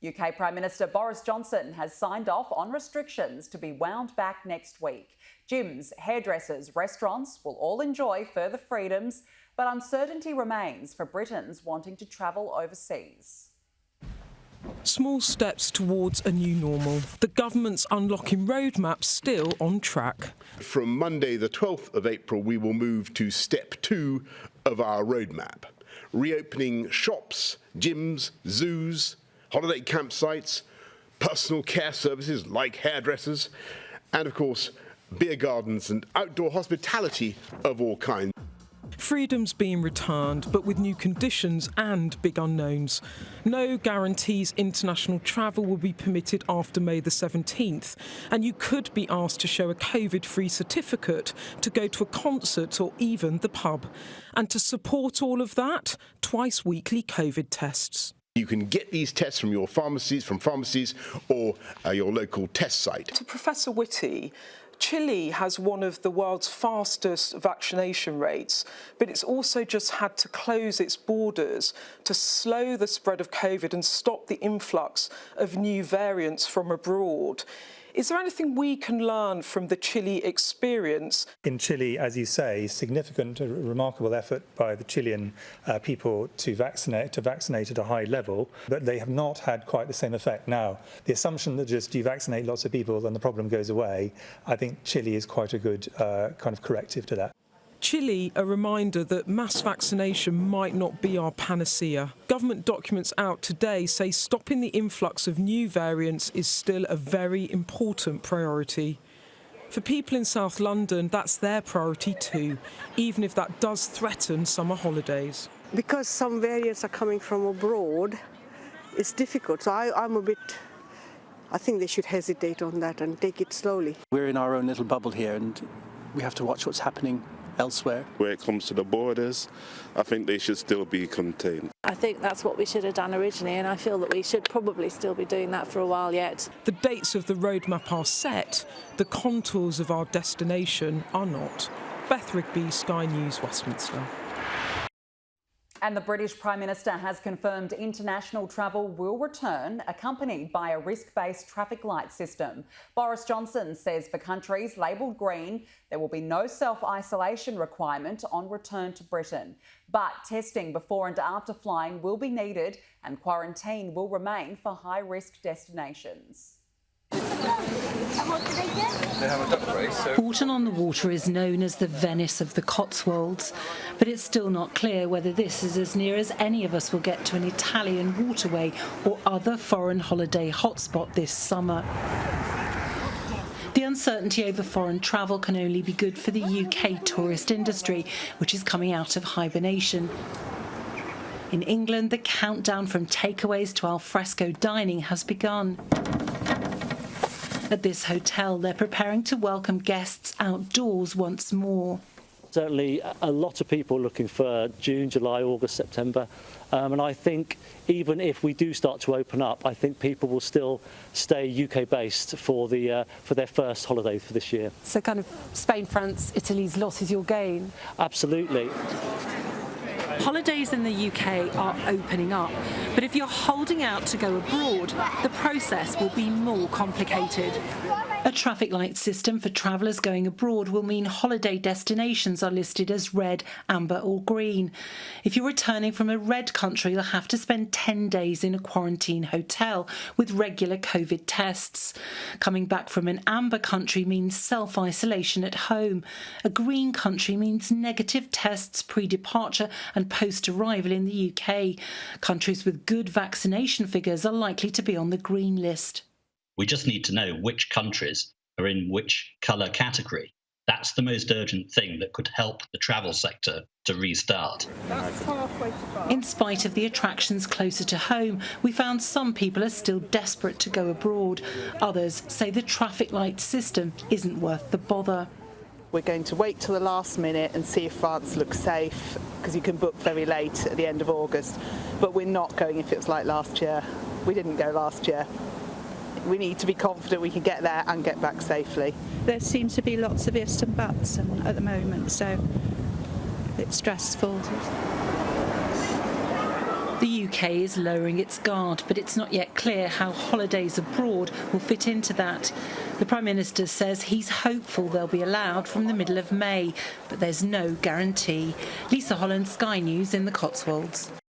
UK Prime Minister Boris Johnson has signed off on restrictions to be wound back next week. Gyms, hairdressers, restaurants will all enjoy further freedoms, but uncertainty remains for Britons wanting to travel overseas. Small steps towards a new normal. The government's unlocking roadmap still on track. From Monday the 12th of April, we will move to step 2 of our roadmap. Reopening shops, gyms, zoos, holiday campsites, personal care services like hairdressers, and of course, beer gardens and outdoor hospitality of all kinds. Freedom's being returned, but with new conditions and big unknowns. No guarantees international travel will be permitted after May the 17th, and you could be asked to show a COVID-free certificate to go to a concert or even the pub. And to support all of that, twice weekly COVID tests. You can get these tests from your pharmacies, or your local test site. To Professor Whitty, Chile has one of the world's fastest vaccination rates, but it's also just had to close its borders to slow the spread of COVID and stop the influx of new variants from abroad. Is there anything we can learn from the Chile experience? In Chile, as you say, significant, remarkable effort by the Chilean people to vaccinate at a high level, but they have not had quite the same effect. Now, the assumption that just you vaccinate lots of people and the problem goes away, I think Chile is quite a good kind of corrective to that. Chile, a reminder that mass vaccination might not be our panacea. Government documents out today say stopping the influx of new variants is still a very important priority. For people in South London, that's their priority too, even if that does threaten summer holidays. Because some variants are coming from abroad, it's difficult. So I think they should hesitate on that and take it slowly. We're in our own little bubble here and we have to watch what's happening elsewhere. Where it comes to the borders, I think they should still be contained. I think that's what we should have done originally, and I feel that we should probably still be doing that for a while yet. The dates of the roadmap are set, the contours of our destination are not. Beth Rigby, Sky News, Westminster. And the British Prime Minister has confirmed international travel will return, accompanied by a risk-based traffic light system. Boris Johnson says for countries labelled green, there will be no self-isolation requirement on return to Britain. But testing before and after flying will be needed, and quarantine will remain for high-risk destinations. Horton-on-the-Water is known as the Venice of the Cotswolds, but it's still not clear whether this is as near as any of us will get to an Italian waterway or other foreign holiday hotspot this summer. The uncertainty over foreign travel can only be good for the UK tourist industry, which is coming out of hibernation. In England, the countdown from takeaways to alfresco dining has begun. At this hotel, they're preparing to welcome guests outdoors once more. Certainly a lot of people looking for June, July, August, September. And I think even if we do start to open up, I think people will still stay UK-based for their first holiday for this year. So kind of Spain, France, Italy's loss is your gain? Absolutely. Holidays in the UK are opening up, but if you're holding out to go abroad, the process will be more complicated. A traffic light system for travellers going abroad will mean holiday destinations are listed as red, amber or green. If you're returning from a red country, you'll have to spend 10 days in a quarantine hotel with regular COVID tests. Coming back from an amber country means self-isolation at home. A green country means negative tests pre-departure and post-arrival in the UK. Countries with good vaccination figures are likely to be on the green list. We just need to know which countries are in which colour category. That's the most urgent thing that could help the travel sector to restart. In spite of the attractions closer to home, we found some people are still desperate to go abroad. Others say the traffic light system isn't worth the bother. We're going to wait till the last minute and see if France looks safe, because you can book very late at the end of August. But we're not going if it was like last year. We didn't go last year. We need to be confident we can get there and get back safely. There seems to be lots of ifs and buts at the moment, so it's stressful. The UK is lowering its guard, but it's not yet clear how holidays abroad will fit into that. The Prime Minister says he's hopeful they'll be allowed from the middle of May, but there's no guarantee. Lisa Holland, Sky News in the Cotswolds.